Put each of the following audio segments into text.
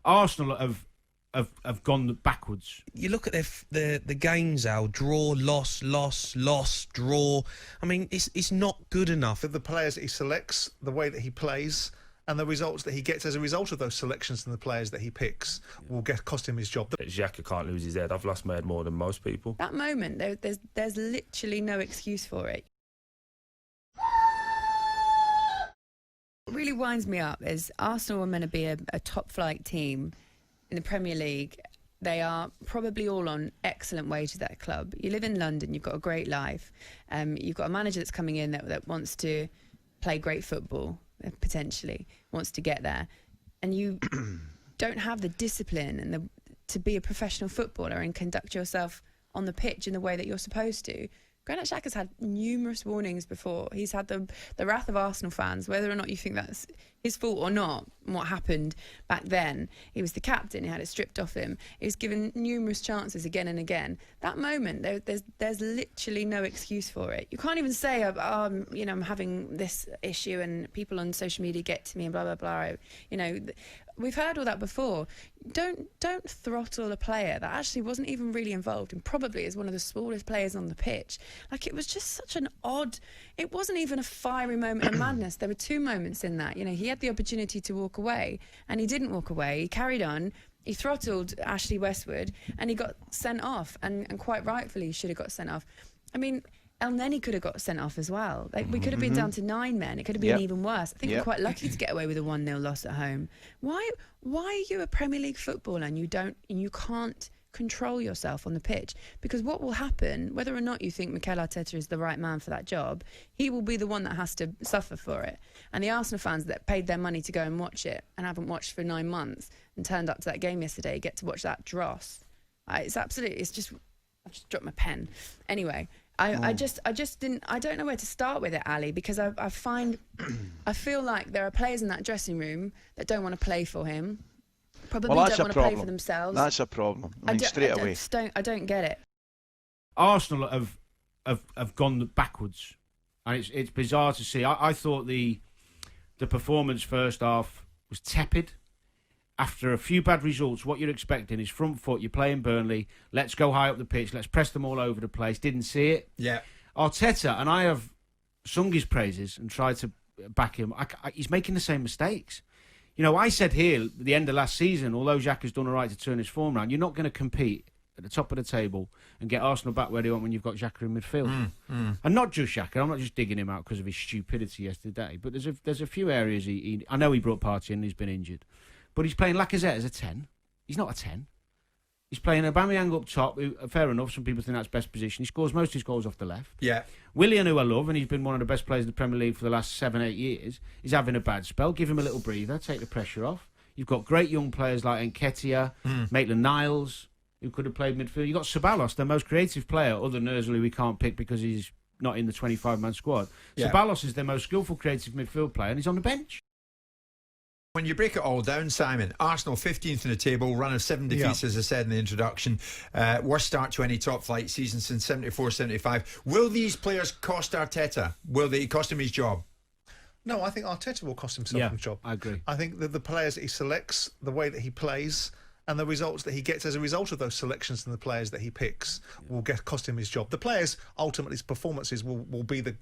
Arsenal have gone backwards. You look at the games, Al. Draw, loss, draw. I mean, it's not good enough. The players that he selects, the way that he plays, and the results that he gets as a result of those selections and the players that he picks will cost him his job. Xhaka can't lose his head. I've lost my head more than most people. That moment, there's literally no excuse for it. What really winds me up is Arsenal are meant to be a top-flight team in the Premier League. They are probably all on excellent wages at that club. You live in London, you've got a great life. You've got a manager that's coming in that wants to play great football, potentially, wants to get there. And you don't have the discipline and to be a professional footballer and conduct yourself on the pitch in the way that you're supposed to. Granit Xhaka's had numerous warnings before. He's had the wrath of Arsenal fans, whether or not you think that's his fault or not, what happened back then. He was the captain, he had it stripped off him. He was given numerous chances again and again. That moment, there's literally no excuse for it. You can't even say, I'm having this issue and people on social media get to me and blah, blah, blah. We've heard all that before. Don't throttle a player that actually wasn't even really involved and probably is one of the smallest players on the pitch. Like, it was just such an odd... It wasn't even a fiery moment of madness. There were two moments in that. He had the opportunity to walk away and he didn't walk away. He carried on. He throttled Ashley Westwood and he got sent off, and quite rightfully he should have got sent off. I mean... El Neni could have got sent off as well. We could have been down to 9 men. It could have been even worse. I think we're quite lucky to get away with a 1-0 loss at home. Why are you a Premier League footballer and you can't control yourself on the pitch? Because what will happen, whether or not you think Mikel Arteta is the right man for that job, he will be the one that has to suffer for it. And the Arsenal fans that paid their money to go and watch it and haven't watched for 9 months and turned up to that game yesterday get to watch that dross. I've just dropped my pen. Anyway. I don't know where to start with it, Ali, because I feel like there are players in that dressing room that don't want to play for him, probably don't want to play for themselves. That's a problem. I don't get it. Arsenal have gone backwards, and it's bizarre to see. I thought the performance first half was tepid. After a few bad results, what you're expecting is front foot, you're playing Burnley, let's go high up the pitch, let's press them all over the place. Didn't see it. Yeah. Arteta, and I have sung his praises and tried to back him, he's making the same mistakes. I said here at the end of last season, although Xhaka's done all right to turn his form around, you're not going to compete at the top of the table and get Arsenal back where they want when you've got Xhaka in midfield. And not just Xhaka, I'm not just digging him out because of his stupidity yesterday, but there's a few areas I know he brought Partey in and he's been injured. But he's playing Lacazette as a 10. He's not a 10. He's playing Aubameyang up top, who, fair enough, some people think that's best position. He scores most of his goals off the left. Yeah. Willian, who I love, and he's been one of the best players in the Premier League for the last 7-8 years, is having a bad spell. Give him a little breather, take the pressure off. You've got great young players like Nketiah, Maitland-Niles, who could have played midfield. You've got Ceballos, the most creative player, other than Ozil, who we can't pick because he's not in the 25-man squad. Yeah. Ceballos is their most skillful creative midfield player, and he's on the bench. When you break it all down, Simon, Arsenal 15th in the table, run of 7 defeats, as I said in the introduction. Worst start to any top-flight season since 74-75. Will these players cost Arteta? Will they cost him his job? No, I think Arteta will cost himself his job. I agree. I think that the players that he selects, the way that he plays, and the results that he gets as a result of those selections and the players that he picks will cost him his job. The players, ultimately, his performances will be the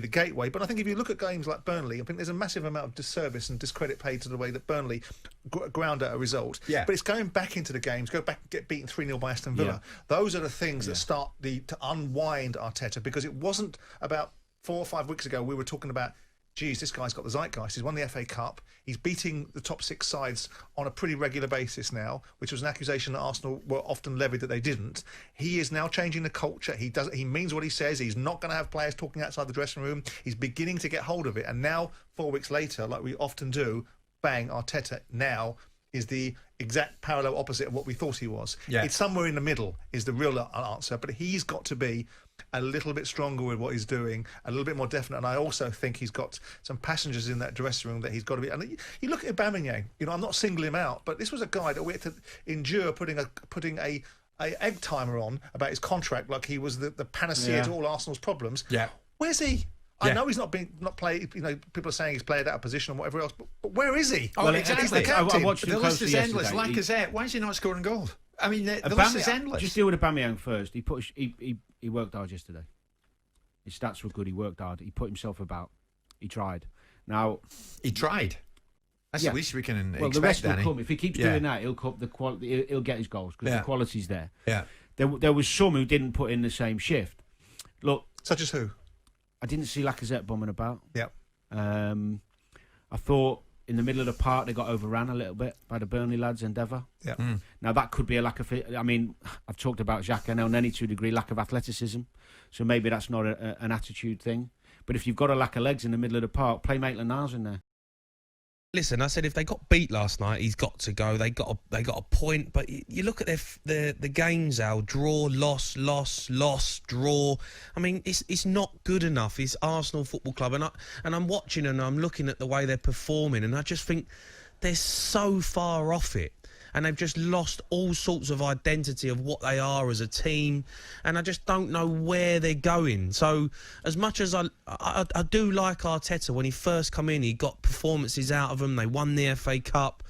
gateway. But I think if you look at games like Burnley, I think there's a massive amount of disservice and discredit paid to the way that Burnley ground out a result. Yeah. But it's going back into the games, go back and get beaten 3-0 by Aston Villa. Yeah. Those are the things that start to unwind Arteta, because it wasn't about 4 or 5 weeks ago we were talking about, geez, this guy's got the zeitgeist. He's won the FA Cup. He's beating the top 6 sides on a pretty regular basis now, which was an accusation that Arsenal were often levied that they didn't. He is now changing the culture. He means what he says. He's not going to have players talking outside the dressing room. He's beginning to get hold of it. And now, 4 weeks later, like we often do, bang, Arteta now is the exact parallel opposite of what we thought he was. Yeah. It's somewhere in the middle is the real answer, but he's got to be a little bit stronger with what he's doing, a little bit more definite. And I also think he's got some passengers in that dressing room that he's got to be. And you look at Aubameyang, I'm not singling him out, but this was a guy that we had to endure putting a egg timer on about his contract like he was the panacea to all Arsenal's problems. Yeah. Where's he? I know he's not played. You know, people are saying he's played out of position and whatever else. But where is he? Oh, exactly. He's the captain. I watched him The list closely is endless. yesterday. Lacazette, why is he not scoring goals? I mean, the list is endless. Just deal with Aubameyang first. He worked hard yesterday. His stats were good. He worked hard. He put himself about. He tried. Now he tried. That's the least we can expect. Well, the rest Danny. will come. If he keeps doing that, he'll come. The quality. He'll get his goals because the quality's there. Yeah. There was some who didn't put in the same shift. Look, such as who? I didn't see Lacazette bombing about. Yeah. I thought in the middle of the park they got overran a little bit by the Burnley lads' endeavour. Yeah. Now that could be a lack of. I mean, I've talked about Xhaka and El Neni to a degree, lack of athleticism. So maybe that's not an attitude thing. But if you've got a lack of legs in the middle of the park, play Maitland-Niles in there. Listen, I said if they got beat last night, he's got to go. They got a point, but you look at the games, Al. Draw, loss, draw. I mean, it's not good enough. It's Arsenal Football Club, and I'm watching and I'm looking at the way they're performing, and I just think they're so far off it. And they've just lost all sorts of identity of what they are as a team, and I just don't know where they're going. So, as much as I do like Arteta, when he first come in, he got performances out of them. They won the FA Cup,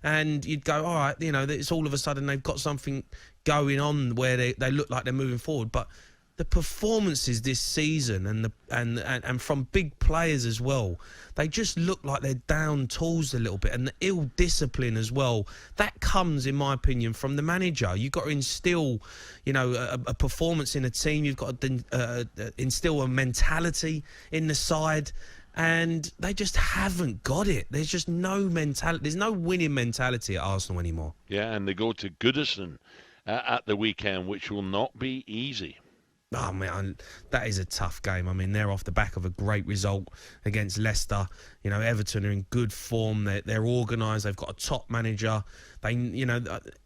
and you'd go, all right, you know, it's all of a sudden they've got something going on where they look like they're moving forward. But the performances this season and from big players as well, they just look like they're down tools a little bit, and the ill discipline as well. That comes, in my opinion, from the manager. You've got to instill, you know, a performance in a team. You've got to instill a mentality in the side, and they just haven't got it. There's just no mentality. There's no winning mentality at Arsenal anymore. Yeah, and they go to Goodison at the weekend, which will not be easy. Oh, man, that is a tough game. I mean, they're off the back of a great result against Leicester. You know, Everton are in good form. They're organised. They've got a top manager. They, you know,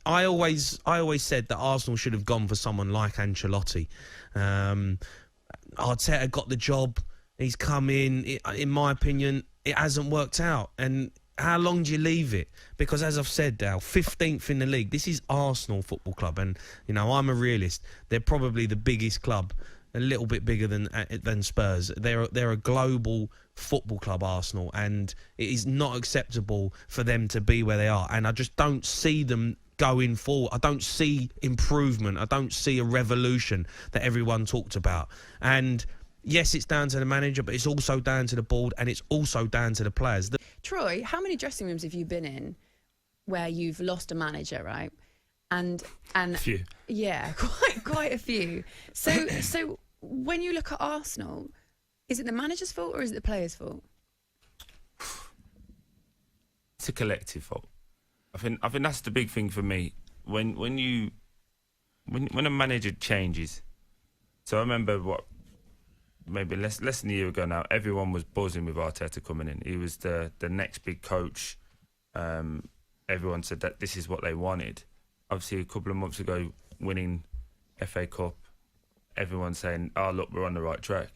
I always said that Arsenal should have gone for someone like Ancelotti. Arteta got the job. He's come in my opinion, it hasn't worked out. And how long do you leave it? Because as I've said, Dale, 15th in the league. This is Arsenal Football Club, and you know I'm a realist. They're probably the biggest club, a little bit bigger than Spurs. They're a global football club, Arsenal, and it is not acceptable for them to be where they are. And I just don't see them going forward. I don't see improvement. I don't see a revolution that everyone talked about. And yes, it's down to the manager, but it's also down to the board, and it's also down to the players. Troy, how many dressing rooms have you been in where you've lost a manager, right? And A few. Yeah, quite a few. So when you look at Arsenal, is it the manager's fault or is it the players' fault? It's a collective fault. I think that's the big thing for me. When a manager changes. So I remember maybe less than a year ago now, everyone was buzzing with Arteta coming in. He was the next big coach. Everyone said that this is what they wanted. Obviously, a couple of months ago, winning FA Cup, everyone's saying, oh, look, we're on the right track.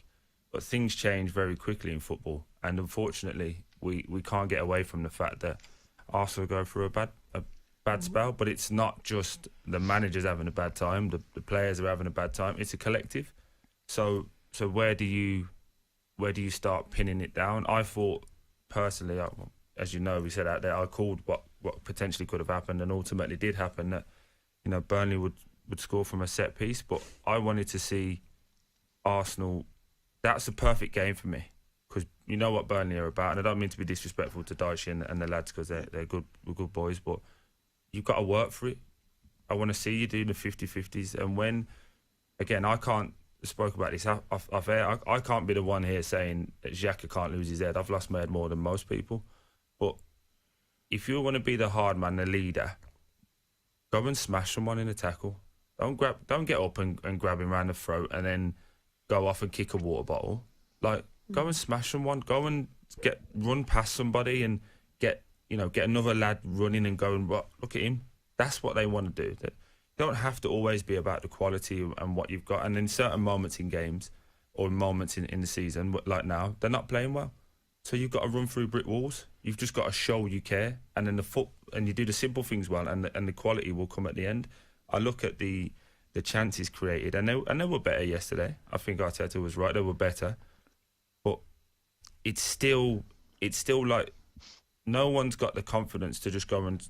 But things change very quickly in football. And unfortunately, we can't get away from the fact that Arsenal go through a bad spell. But it's not just the managers having a bad time, the players are having a bad time. It's a collective. So where do you start pinning it down? I thought personally, as you know, we said out there, I called what potentially could have happened, and ultimately did happen. That Burnley would score from a set piece, but I wanted to see Arsenal. That's a perfect game for me because you know what Burnley are about, and I don't mean to be disrespectful to Dyche and the lads because they're good boys, but you've got to work for it. I want to see you do the 50-50s, and when again I can't. Spoke about this off air. I can't be the one here saying that Xhaka can't lose his head. I've lost my head more than most people. But if you want to be the hard man, the leader, go and smash someone in a tackle. Don't get up and grab him around the throat and then go off and kick a water bottle. Like, go and smash someone. Go and run past somebody and get another lad running and going, look at him. That's what they want to do. Don't have to always be about the quality and what you've got. And in certain moments in games or moments in the season, like now, they're not playing well. So you've got to run through brick walls. You've just got to show you care. And then and you do the simple things well, and the quality will come at the end. I look at the chances created, and they were better yesterday. I think Arteta was right. They were better. But it's still like no one's got the confidence to just go and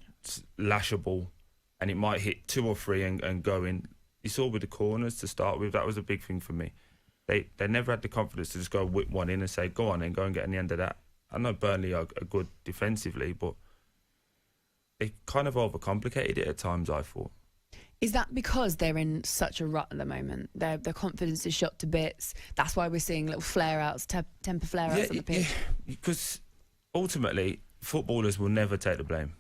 lash a ball, and it might hit 2 or 3 and go in. You saw with the corners to start with, that was a big thing for me. They never had the confidence to just go whip one in and say, go on and go and get in the end of that. I know Burnley are good defensively, but they kind of overcomplicated it at times, I thought. Is that because they're in such a rut at the moment? Their confidence is shot to bits. That's why we're seeing little flare-outs, temper flare-outs on the pitch. Yeah, because ultimately, footballers will never take the blame.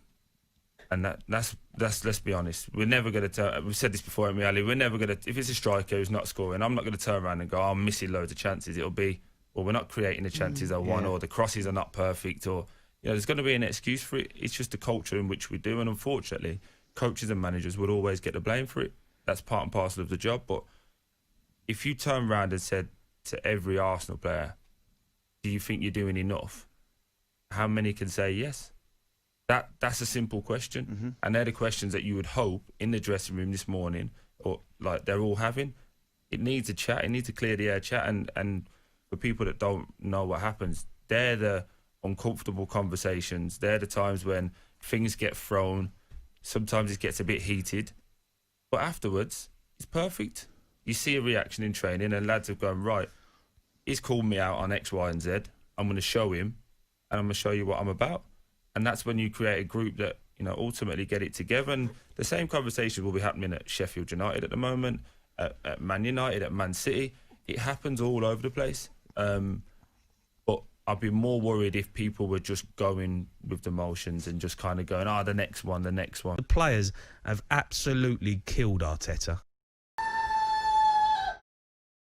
And that's let's be honest, we're never going to turn. We've said this before, haven't we, Ali? We're never going to. If it's a striker who's not scoring, I'm not going to turn around and go, I'm missing loads of chances. It'll be, well, we're not creating the chances I want, or the crosses are not perfect, or there's going to be an excuse for it. It's just the culture in which we do, and unfortunately, coaches and managers would always get the blame for it. That's part and parcel of the job. But if you turn around and said to every Arsenal player, "Do you think you're doing enough?" How many can say yes? That's a simple question, and they're the questions that you would hope in the dressing room this morning, or like they're all having. It needs a chat. It needs to clear the air chat, and for people that don't know what happens, they're the uncomfortable conversations. They're the times when things get thrown. Sometimes it gets a bit heated, but afterwards it's perfect. You see a reaction in training, and lads have gone, right, he's called me out on X, Y, and Z. I'm going to show him, and I'm going to show you what I'm about. And that's when you create a group that, ultimately get it together. And the same conversation will be happening at Sheffield United at the moment, at Man United, at Man City. It happens all over the place. But I'd be more worried if people were just going with the motions and just kind of going, the next one. The players have absolutely killed Arteta.